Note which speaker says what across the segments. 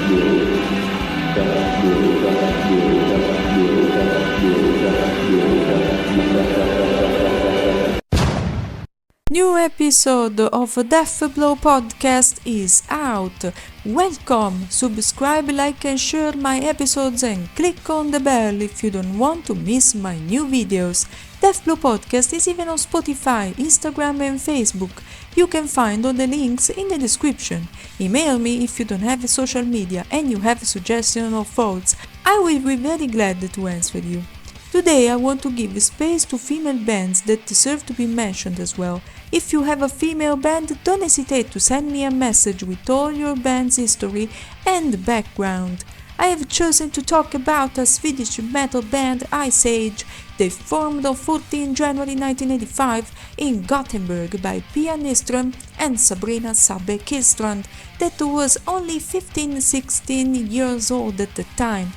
Speaker 1: New episode of Death Blow podcast is out. Welcome! Subscribe, like and share my episodes and click on the bell if you don't want to miss my new videos. Death Blow podcast is even on Spotify, Instagram and Facebook. You can find all the links in the description. Email me if you don't have social media and you have suggestions or thoughts. I will be very glad to answer you. Today I want to give space to female bands that deserve to be mentioned as well. If you have a female band, don't hesitate to send me a message with all your band's history and background. I have chosen to talk about a Swedish metal band, Ice Age. They formed on 14 January 1985 in Gothenburg by Pia Nyström and Sabrina Sabbe Kihlstrand, that was only 15-16 years old at the time.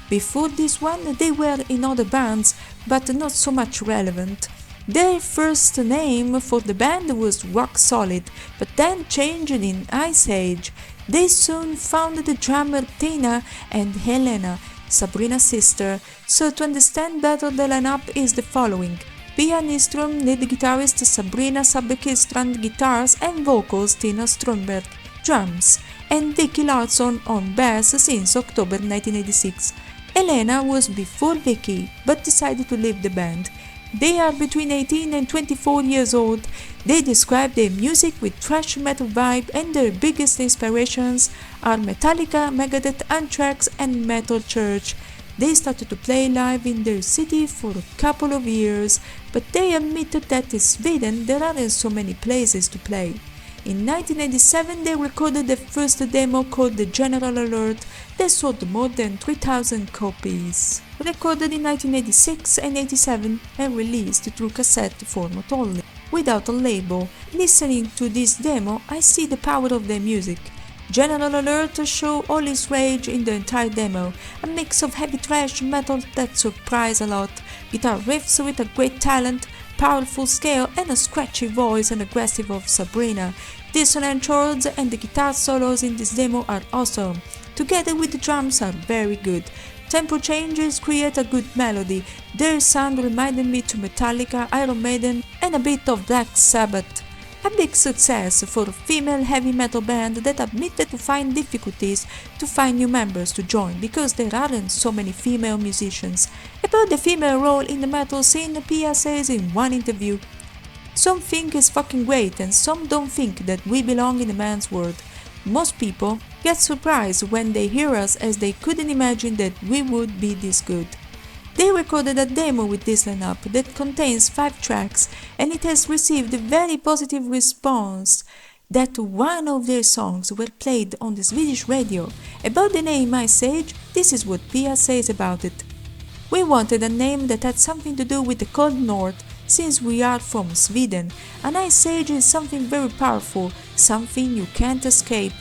Speaker 1: Before this one, they were in other bands, but not so much relevant. Their first name for the band was Rock Solid, but then changed in Ice Age. They soon found the drummer Tina and Helena, Sabrina's sister, so to understand better the lineup is the following: Pia Nyström, lead guitarist, Sabrina Sabbe Kihlstrand guitars and vocals, Tina Strömberg drums, and Vicky Larsson on bass since October 1986. Helena was before Vicky, but decided to leave the band. They are between 18 and 24 years old. They describe their music with thrash metal vibe, and their biggest inspirations are Metallica, Megadeth, Anthrax and Metal Church. They started to play live in their city for a couple of years, but they admitted that in Sweden there aren't so many places to play. In 1987 they recorded their first demo called The General Alert that sold more than 3,000 copies. Recorded in 1986 and 87 and released through cassette format only, without a label. Listening to this demo, I see the power of their music. General Alert show all its rage in the entire demo, a mix of heavy thrash metal that surprised a lot, guitar riffs with a great talent, powerful scale and a scratchy voice and aggressive of Sabrina. Dissonant chords and the guitar solos in this demo are awesome. Together with the drums are very good. Tempo changes create a good melody. Their sound reminded me to Metallica, Iron Maiden and a bit of Black Sabbath. A big success for a female heavy metal band that admitted to find difficulties to find new members to join because there aren't so many female musicians. About the female role in the metal scene, Pia says in one interview, "Some think it's fucking great and some don't think that we belong in a man's world. Most people get surprised when they hear us as they couldn't imagine that we would be this good." They recorded a demo with this lineup that contains 5 tracks, and it has received a very positive response that one of their songs were played on the Swedish radio. About the name Ice Age, this is what Pia says about it. "We wanted a name that had something to do with the cold north, since we are from Sweden. An ice age is something very powerful, something you can't escape."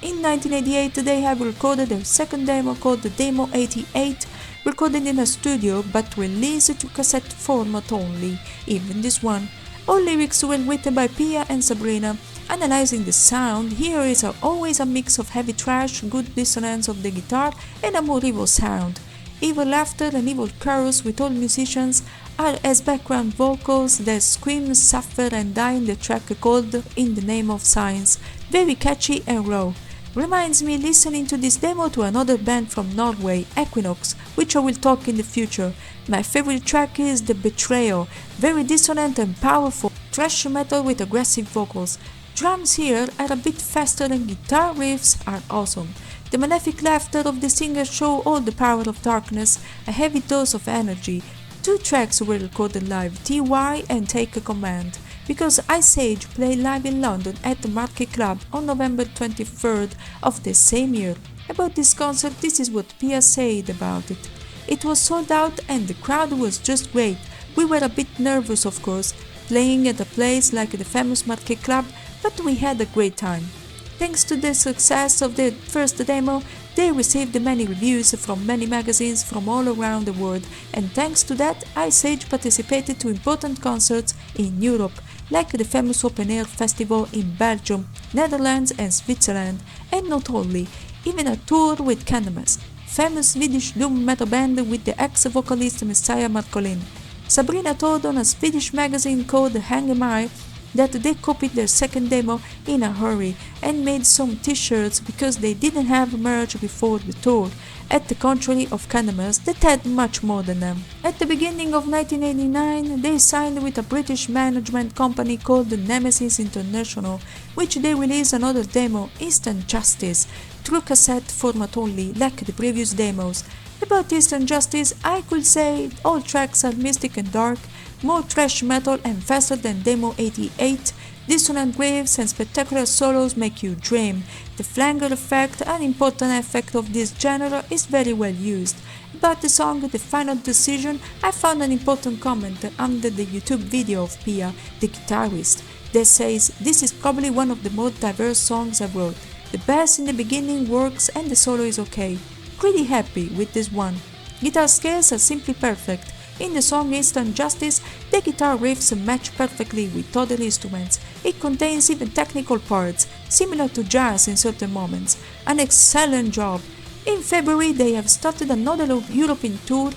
Speaker 1: In 1988 they have recorded their second demo called the Demo 88, recorded in a studio but released to cassette format only. Even this one. All lyrics were written by Pia and Sabrina. Analyzing the sound, here is always a mix of heavy thrash, good dissonance of the guitar and a more evil sound. Evil laughter and evil chorus with all musicians are as background vocals that scream, suffer and die in the track called In the Name of Science. Very catchy and raw. Reminds me listening to this demo to another band from Norway, Equinox, which I will talk in the future. My favorite track is The Betrayal, very dissonant and powerful, thrash metal with aggressive vocals. Drums here are a bit faster and guitar riffs are awesome. The malefic laughter of the singer show all the power of darkness, a heavy dose of energy. 2 tracks were recorded live, TY and Take a Command, because Ice Age played live in London at the Marquee Club on November 23rd of the same year. About this concert, this is what Pia said about it. "It was sold out and the crowd was just great. We were a bit nervous of course, playing at a place like the famous Marquee Club, but we had a great time." Thanks to the success of their first demo, they received many reviews from many magazines from all around the world, and thanks to that, Ice Age participated to important concerts in Europe, like the famous open-air festival in Belgium, Netherlands and Switzerland, and not only. even a tour with Candlemass, famous Swedish doom metal band with the ex-vocalist Messiah Marcolin. Sabrina told on a Swedish magazine called Hangmar that they copied their second demo in a hurry and made some t-shirts because they didn't have merch before the tour, at the contrary of Candlemass that had much more than them. At the beginning of 1989, they signed with a British management company called Nemesis International, which they released another demo, Instant Justice, through cassette format only, like the previous demos. About Instant Justice, I could say all tracks are mystic and dark, more thrash metal and faster than Demo 88, dissonant waves and spectacular solos make you dream. The flanger effect, an important effect of this genre, is very well used. About the song The Final Decision, I found an important comment under the YouTube video of Pia, the guitarist, that says, "This is probably one of the most diverse songs I wrote. The bass in the beginning works and the solo is okay. Pretty happy with this one. Guitar scales are simply perfect. In the song Instant Justice, the guitar riffs match perfectly with other instruments. It contains even technical parts, similar to jazz in certain moments. An excellent job." In February they have started another European tour,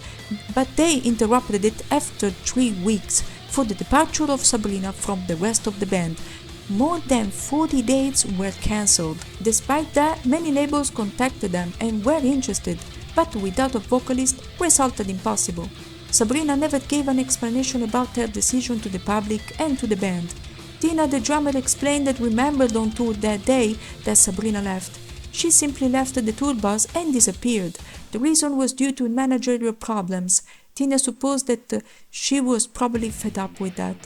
Speaker 1: but they interrupted it after 3 weeks for the departure of Sabrina from the rest of the band. More than 40 dates were cancelled. Despite that, many labels contacted them and were interested, but without a vocalist resulted impossible. Sabrina never gave an explanation about her decision to the public and to the band. Tina, the drummer, explained that remembered on tour that day that Sabrina left. She simply left the tour bus and disappeared. The reason was due to managerial problems. Tina supposed that she was probably fed up with that.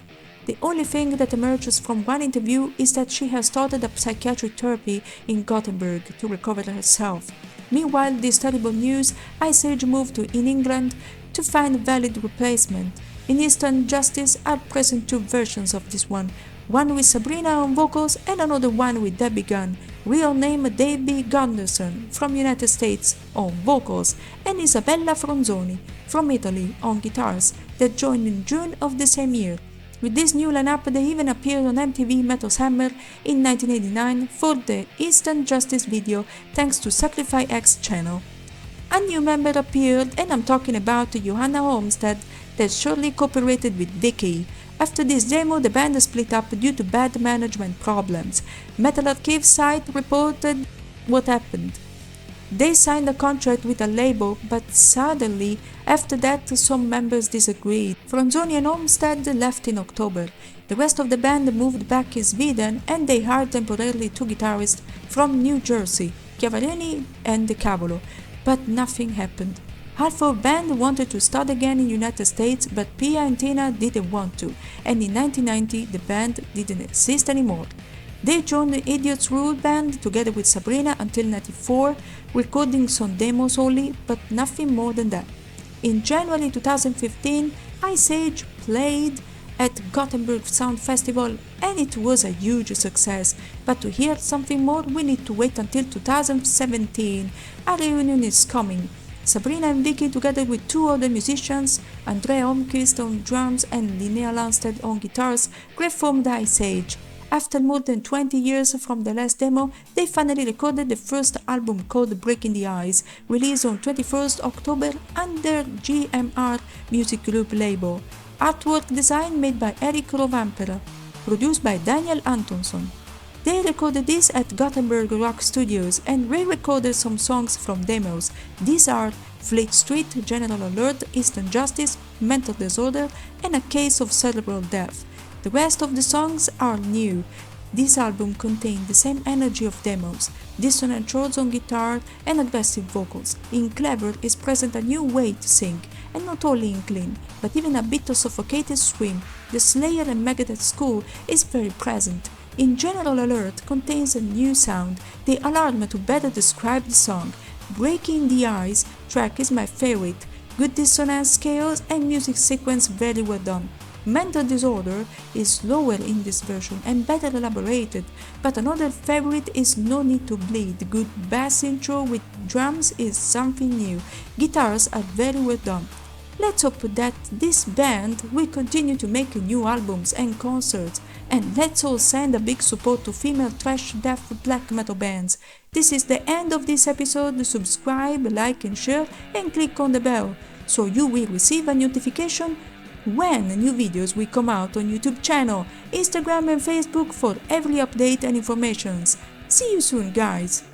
Speaker 1: The only thing that emerges from one interview is that she has started a psychiatric therapy in Gothenburg to recover herself. Meanwhile, this terrible news, Ice Age moved to in England to find a valid replacement. In Instant Justice are present 2 versions of this one with Sabrina on vocals and another one with Debbie Gunn, real name Debbie Gunderson, from United States, on vocals, and Isabella Fronzoni, from Italy, on guitars, that joined in June of the same year. With this new lineup, they even appeared on MTV Metal Hammer in 1989 for the Instant Justice video thanks to Sacrifice X channel. A new member appeared, and I'm talking about Johanna Holmqvist, that shortly cooperated with Vicky. After this demo, the band split up due to bad management problems. Metal Archive site reported what happened. They signed a contract with a label, but suddenly, after that, some members disagreed. Fronzoni and Holmqvist left in October. The rest of the band moved back in Sweden, and they hired temporarily 2 guitarists from New Jersey, Chiavareni and De Cavolo, but nothing happened. Half of the band wanted to start again in the United States, but Pia and Tina didn't want to, and in 1990 the band didn't exist anymore. They joined the Idiots Rule band together with Sabrina until 1994, recording some demos only, but nothing more than that. In January 2015, Ice Age played at Gothenburg Sound Festival and it was a huge success, but to hear something more we need to wait until 2017. A reunion is coming. Sabrina and Vicky, together with 2 other musicians, Andrea Holmqvist on drums and Linnea Lundstedt on guitars, reformed Ice Age. After more than 20 years from the last demo, they finally recorded the first album called Breaking the Ice, released on 21st October under GMR Music Group label. Artwork design made by Eric Rovanperä, produced by Daniel Antonsson. They recorded this at Gothenburg Rock Studios and re-recorded some songs from demos. These are Fleet Street, General Alert, Instant Justice, Mental Disorder, and A Case of Cerebral Death. The rest of the songs are new. This album contained the same energy of demos, dissonant chords on guitar and aggressive vocals. In Clever is present a new way to sing, and not only in clean, but even a bit of suffocated scream. The Slayer and Megadeth school is very present. In General Alert contains a new sound, the alarm to better describe the song. Breaking the Ice track is my favorite, good dissonance scales and music sequence very well done. Mental Disorder is slower in this version and better elaborated, but another favorite is No Need to Bleed. Good bass intro with drums is something new. Guitars are very well done. Let's hope that this band will continue to make new albums and concerts And let's all send a big support to female thrash death black metal bands. This is the end of this episode. Subscribe, like and share, and click on the bell so you will receive a notification when new videos will come out on YouTube channel, Instagram and Facebook for every update and information. See you soon, guys!